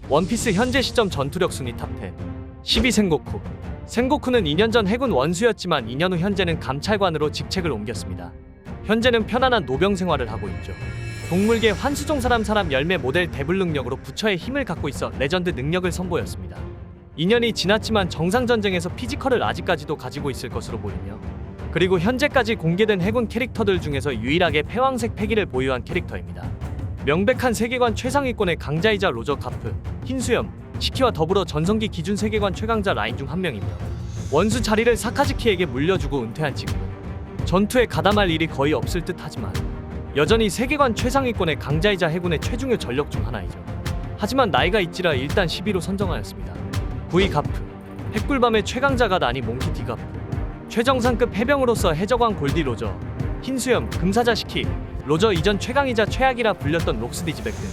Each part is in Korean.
원피스 현재 시점 전투력 순위 탑10. 10위 생고쿠. 생고쿠는 2년 전 해군 원수였지만 2년 후 현재는 감찰관으로 직책을 옮겼습니다. 현재는 편안한 노병 생활을 하고 있죠. 동물계 환수종 사람 열매 모델 대불 능력으로 부처의 힘을 갖고 있어 레전드 능력을 선보였습니다. 2년이 지났지만 정상전쟁에서 피지컬을 아직까지도 가지고 있을 것으로 보이며, 그리고 현재까지 공개된 해군 캐릭터들 중에서 유일하게 패왕색 패기를 보유한 캐릭터입니다. 명백한 세계관 최상위권의 강자이자 로저 카프, 흰수염, 시키와 더불어 전성기 기준 세계관 최강자 라인 중 한 명이며, 원수 자리를 사카즈키에게 물려주고 은퇴한 지금은 전투에 가담할 일이 거의 없을 듯 하지만 여전히 세계관 최상위권의 강자이자 해군의 최중요 전력 중 하나이죠. 하지만 나이가 있지라 일단 10위로 선정하였습니다. 9위 가프. 핵불밤의 최강자가 나니 몽키 디 가프. 최정상급 해병으로서 해적왕 골디 로저, 흰수염, 금사자 시키, 로저 이전 최강이자 최악이라 불렸던 록스디즈백 등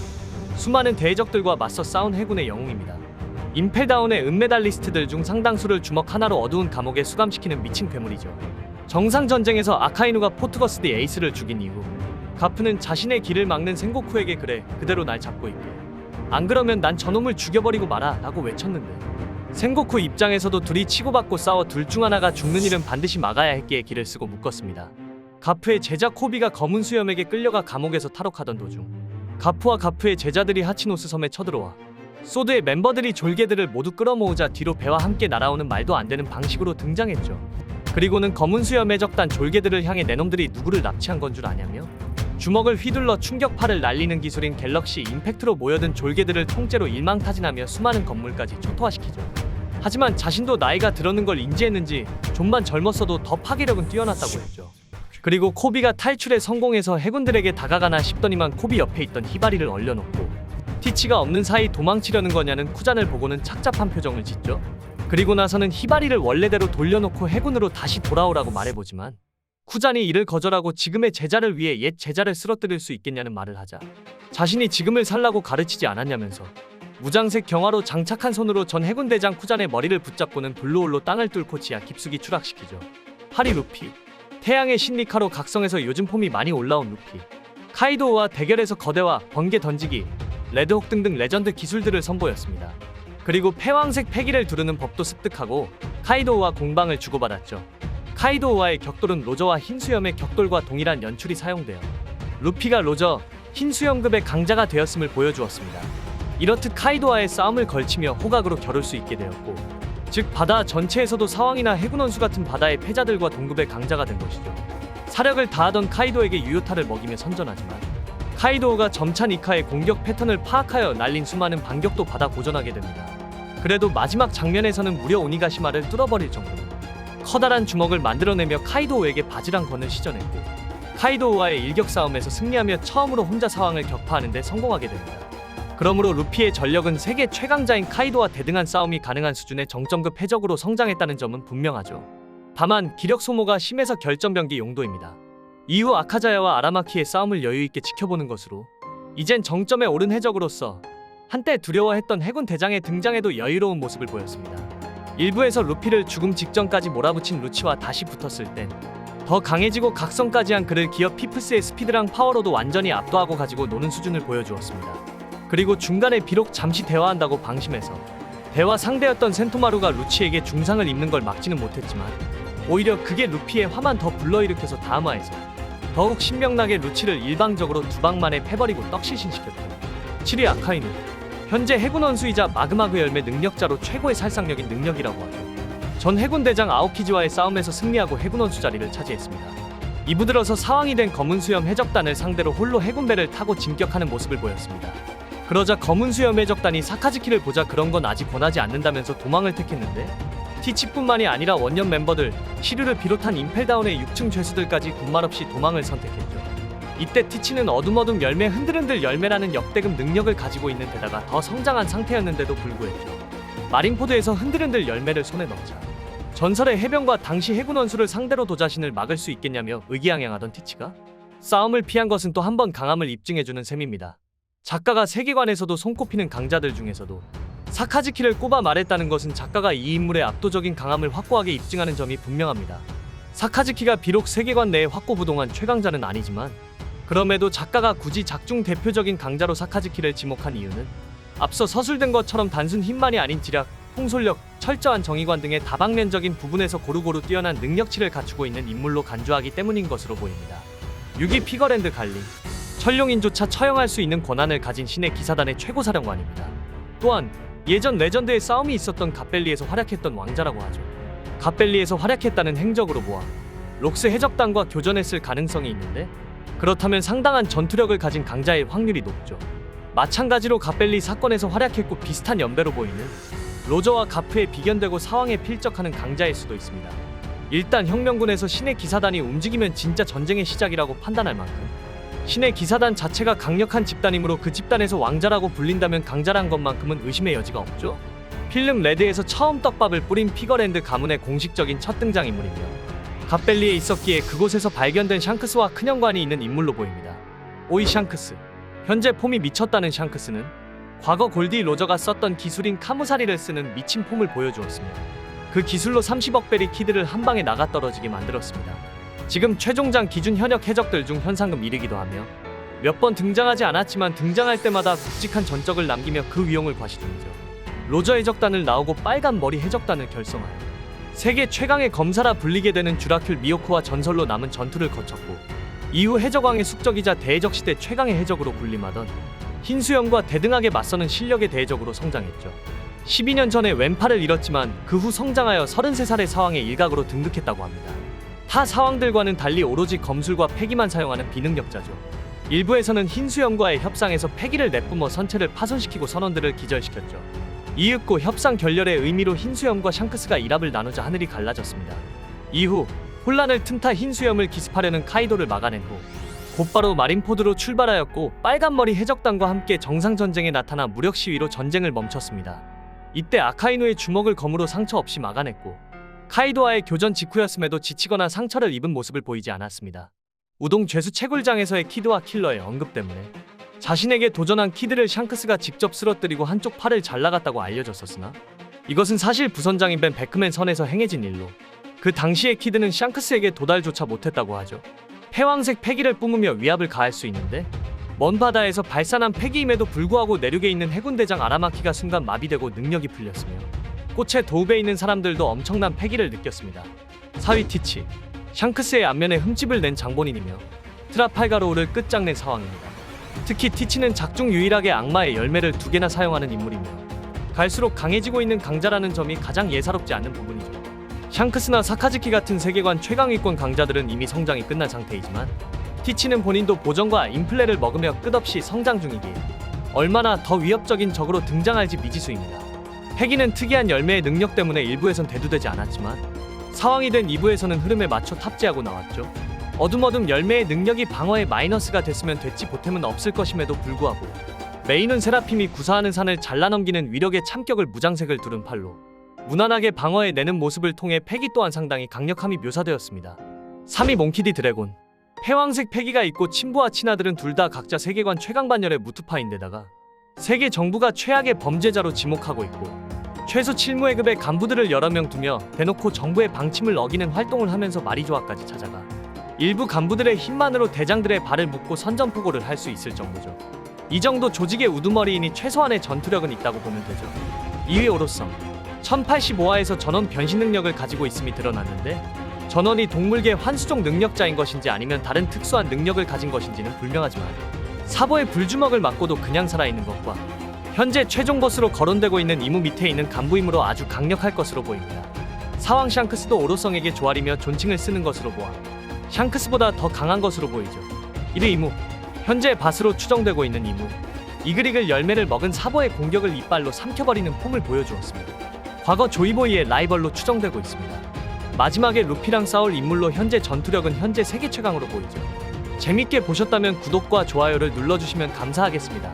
수많은 대적들과 맞서 싸운 해군의 영웅입니다. 임펠다운의 은메달리스트들 중 상당수를 주먹 하나로 어두운 감옥에 수감시키는 미친 괴물이죠. 정상전쟁에서 아카이누가 포트거스 디 에이스를 죽인 이후 가프는 자신의 길을 막는 생고쿠에게 그래, 그대로 날 잡고 있게, 안 그러면 난 저놈을 죽여버리고 말아 라고 외쳤는데, 생고쿠 입장에서도 둘이 치고받고 싸워 둘 중 하나가 죽는 일은 반드시 막아야 했기에 길을 쓰고 묶었습니다. 가프의 제자 코비가 검은 수염에게 끌려가 감옥에서 탈옥하던 도중 가프와 가프의 제자들이 하치노스 섬에 쳐들어와 소드의 멤버들이 졸개들을 모두 끌어모으자 뒤로 배와 함께 날아오는 말도 안 되는 방식으로 등장했죠. 그리고는 검은 수염 해적단 졸개들을 향해 내놈들이 누구를 납치한 건 줄 아냐며 주먹을 휘둘러 충격파를 날리는 기술인 갤럭시 임팩트로 모여든 졸개들을 통째로 일망타진하며 수많은 건물까지 초토화시키죠. 하지만 자신도 나이가 들었는 걸 인지했는지 좀만 젊었어도 더 파괴력은 뛰어났다고 했죠. 그리고 코비가 탈출에 성공해서 해군들에게 다가가나 싶더니만 코비 옆에 있던 히바리를 얼려놓고 티치가 없는 사이 도망치려는 거냐는 쿠잔을 보고는 착잡한 표정을 짓죠. 그리고 나서는 히바리를 원래대로 돌려놓고 해군으로 다시 돌아오라고 말해보지만 쿠잔이 이를 거절하고 지금의 제자를 위해 옛 제자를 쓰러뜨릴 수 있겠냐는 말을 하자 자신이 지금을 살라고 가르치지 않았냐면서 무장색 경화로 장착한 손으로 전 해군 대장 쿠잔의 머리를 붙잡고는 블루홀로 땅을 뚫고 지하 깊숙이 추락시키죠. 하리 루피. 태양의 신리카로 각성해서 요즘 폼이 많이 올라온 루피. 카이도우와 대결에서 거대화, 번개 던지기, 레드혹 등등 레전드 기술들을 선보였습니다. 그리고 패왕색 패기를 두르는 법도 습득하고 카이도우와 공방을 주고받았죠. 카이도우와의 격돌은 로저와 흰수염의 격돌과 동일한 연출이 사용되어 루피가 로저, 흰수염급의 강자가 되었음을 보여주었습니다. 이렇듯 카이도와의 싸움을 걸치며 호각으로 겨룰 수 있게 되었고, 즉 바다 전체에서도 사왕이나 해군원수 같은 바다의 패자들과 동급의 강자가 된 것이죠. 사력을 다하던 카이도에게 유효타를 먹이며 선전하지만 카이도우가 점찬 이카의 공격 패턴을 파악하여 날린 수많은 반격도 받아 고전하게 됩니다. 그래도 마지막 장면에서는 무려 오니가시마를 뚫어버릴 정도로 커다란 주먹을 만들어내며 카이도우에게 바지랑 건을 시전했고, 카이도우와의 일격 싸움에서 승리하며 처음으로 혼자 사왕을 격파하는 데 성공하게 됩니다. 그러므로 루피의 전력은 세계 최강자인 카이도와 대등한 싸움이 가능한 수준의 정점급 해적으로 성장했다는 점은 분명하죠. 다만 기력 소모가 심해서 결전병기 용도입니다. 이후 아카자야와 아라마키의 싸움을 여유있게 지켜보는 것으로 이젠 정점에 오른 해적으로서 한때 두려워했던 해군 대장의 등장에도 여유로운 모습을 보였습니다. 일부에서 루피를 죽음 직전까지 몰아붙인 루치와 다시 붙었을 땐 더 강해지고 각성까지 한 그를 기어 피프스의 스피드랑 파워로도 완전히 압도하고 가지고 노는 수준을 보여주었습니다. 그리고 중간에 비록 잠시 대화한다고 방심해서 대화 상대였던 센토마루가 루치에게 중상을 입는 걸 막지는 못했지만 오히려 그게 루피의 화만 더 불러일으켜서 다음 화에서 더욱 신명나게 루치를 일방적으로 두 방 만에 패버리고 떡실신시켰죠. 7위 아카이누. 현재 해군 원수이자 마그마그 열매 능력자로 최고의 살상력인 능력이라고 하죠. 전 해군 대장 아오키지와의 싸움에서 승리하고 해군 원수 자리를 차지했습니다. 이부 들어서 사왕이 된 검은 수염 해적단을 상대로 홀로 해군배를 타고 진격하는 모습을 보였습니다. 그러자 검은 수염 해적단이 사카즈키를 보자 그런 건 아직 권하지 않는다면서 도망을 택했는데, 티치뿐만이 아니라 원년 멤버들 시류를 비롯한 임펠다운의 6층 죄수들까지 군말 없이 도망을 선택했죠. 이때 티치는 어둠어둠 열매 흔들흔들 열매라는 역대급 능력을 가지고 있는 데다가 더 성장한 상태였는데도 불구했죠. 마린포드에서 흔들흔들 열매를 손에 넣자 전설의 해병과 당시 해군 원수를 상대로 도자신을 막을 수 있겠냐며 의기양양하던 티치가 싸움을 피한 것은 또 한 번 강함을 입증해주는 셈입니다. 작가가 세계관에서도 손꼽히는 강자들 중에서도 사카즈키를 꼽아 말했다는 것은 작가가 이 인물의 압도적인 강함을 확고하게 입증하는 점이 분명합니다. 사카즈키가 비록 세계관 내에 확고부동한 최강자는 아니지만 그럼에도 작가가 굳이 작중 대표적인 강자로 사카즈키를 지목한 이유는 앞서 서술된 것처럼 단순 힘만이 아닌 지략, 통솔력, 철저한 정의관 등의 다방면적인 부분에서 고루고루 뛰어난 능력치를 갖추고 있는 인물로 간주하기 때문인 것으로 보입니다. 6위 피거랜드 갈린, 천룡인조차 처형할 수 있는 권한을 가진 신의 기사단의 최고사령관입니다. 또한 예전 레전드의 싸움이 있었던 갓벨리에서 활약했던 왕자라고 하죠. 갓벨리에서 활약했다는 행적으로 보아 록스 해적단과 교전했을 가능성이 있는데, 그렇다면 상당한 전투력을 가진 강자일 확률이 높죠. 마찬가지로 갓벨리 사건에서 활약했고 비슷한 연배로 보이는 로저와 가프에 비견되고 사왕에 필적하는 강자일 수도 있습니다. 일단 혁명군에서 신의 기사단이 움직이면 진짜 전쟁의 시작이라고 판단할 만큼 신의 기사단 자체가 강력한 집단이므로 그 집단에서 왕자라고 불린다면 강자란 것만큼은 의심의 여지가 없죠. 필름 레드에서 처음 떡밥을 뿌린 피거랜드 가문의 공식적인 첫 등장인물이며 갓벨리에 있었기에 그곳에서 발견된 샹크스와 큰 연관이 있는 인물로 보입니다. 5위 샹크스. 현재 폼이 미쳤다는 샹크스는 과거 골디 로저가 썼던 기술인 카무사리를 쓰는 미친 폼을 보여주었으며 그 기술로 30억 베리 키드를 한 방에 나가 떨어지게 만들었습니다. 지금 최종장 기준 현역 해적들 중 현상금 1위기도 하며 몇 번 등장하지 않았지만 등장할 때마다 굵직한 전적을 남기며 그 위용을 과시 중이죠. 로저 해적단을 나오고 빨간 머리 해적단을 결성하여 세계 최강의 검사라 불리게 되는 쥬라큘 미오크와 전설로 남은 전투를 거쳤고 이후 해적왕의 숙적이자 대해적 시대 최강의 해적으로 군림하던 흰수염과 대등하게 맞서는 실력의 대해적으로 성장했죠. 12년 전에 왼팔을 잃었지만 그 후 성장하여 33살의 사왕의 일각으로 등극했다고 합니다. 타 사왕들과는 달리 오로지 검술과 패기만 사용하는 비능력자죠. 일부에서는 흰수염과의 협상에서 패기를 내뿜어 선체를 파손시키고 선원들을 기절시켰죠. 이윽고 협상 결렬의 의미로 흰수염과 샹크스가 일합을 나누자 하늘이 갈라졌습니다. 이후 혼란을 틈타 흰수염을 기습하려는 카이도를 막아낸 후 곧바로 마린포드로 출발하였고 빨간머리 해적단과 함께 정상전쟁에 나타나 무력 시위로 전쟁을 멈췄습니다. 이때 아카이누의 주먹을 검으로 상처 없이 막아냈고 카이도와의 교전 직후였음에도 지치거나 상처를 입은 모습을 보이지 않았습니다. 우동 죄수 채굴장에서의 키드와 킬러의 언급 때문에 자신에게 도전한 키드를 샹크스가 직접 쓰러뜨리고 한쪽 팔을 잘라갔다고 알려졌었으나 이것은 사실 부선장인 벤 베크맨 선에서 행해진 일로 그 당시의 키드는 샹크스에게 도달조차 못했다고 하죠. 패왕색 패기를 뿜으며 위압을 가할 수 있는데 먼 바다에서 발산한 패기임에도 불구하고 내륙에 있는 해군대장 아라마키가 순간 마비되고 능력이 풀렸으며 꽃의 도읍에 있는 사람들도 엄청난 패기를 느꼈습니다. 4위 티치. 샹크스의 안면에 흠집을 낸 장본인이며 트라팔가로우를 끝장낸 사왕입니다. 특히 티치는 작중 유일하게 악마의 열매를 2개나 사용하는 인물이며 갈수록 강해지고 있는 강자라는 점이 가장 예사롭지 않는 부분이죠. 샹크스나 사카즈키 같은 세계관 최강위권 강자들은 이미 성장이 끝난 상태이지만 티치는 본인도 보정과 인플레를 먹으며 끝없이 성장 중이기에 얼마나 더 위협적인 적으로 등장할지 미지수입니다. 패기는 특이한 열매의 능력 때문에 일부에선 대두되지 않았지만 사왕이 된 2부에서는 흐름에 맞춰 탑재하고 나왔죠. 어둠어둠 열매의 능력이 방어에 마이너스가 됐으면 됐지 보탬은 없을 것임에도 불구하고 메인은 세라핌이 구사하는 산을 잘라넘기는 위력의 참격을 무장색을 두른 팔로 무난하게 방어해 내는 모습을 통해 패기 또한 상당히 강력함이 묘사되었습니다. 3위 몽키디 드래곤. 패왕색 패기가 있고 친부와 친아들은 둘 다 각자 세계관 최강반열의 무투파인데다가 세계 정부가 최악의 범죄자로 지목하고 있고 최소 7무회급의 간부들을 여러 명 두며 대놓고 정부의 방침을 어기는 활동을 하면서 마리조아까지 찾아가 일부 간부들의 힘만으로 대장들의 발을 묶고 선전포고를 할 수 있을 정도죠. 이 정도 조직의 우두머리이니 최소한의 전투력은 있다고 보면 되죠. 2위 오로성. 1085화에서 전원 변신 능력을 가지고 있음이 드러났는데 전원이 동물계 환수종 능력자인 것인지 아니면 다른 특수한 능력을 가진 것인지는 불명하지만 사보의 불주먹을 맞고도 그냥 살아있는 것과 현재 최종 보스로 거론되고 있는 이무 밑에 있는 간부이므로 아주 강력할 것으로 보입니다. 사왕 샹크스도 오로성에게 조아리며 존칭을 쓰는 것으로 보아 샹크스보다 더 강한 것으로 보이죠. 1위 이무. 현재 바스로 추정되고 있는 이무. 이글이글 열매를 먹은 사보의 공격을 이빨로 삼켜버리는 폼을 보여주었습니다. 과거 조이보이의 라이벌로 추정되고 있습니다. 마지막에 루피랑 싸울 인물로 현재 전투력은 현재 세계 최강으로 보이죠. 재밌게 보셨다면 구독과 좋아요를 눌러주시면 감사하겠습니다.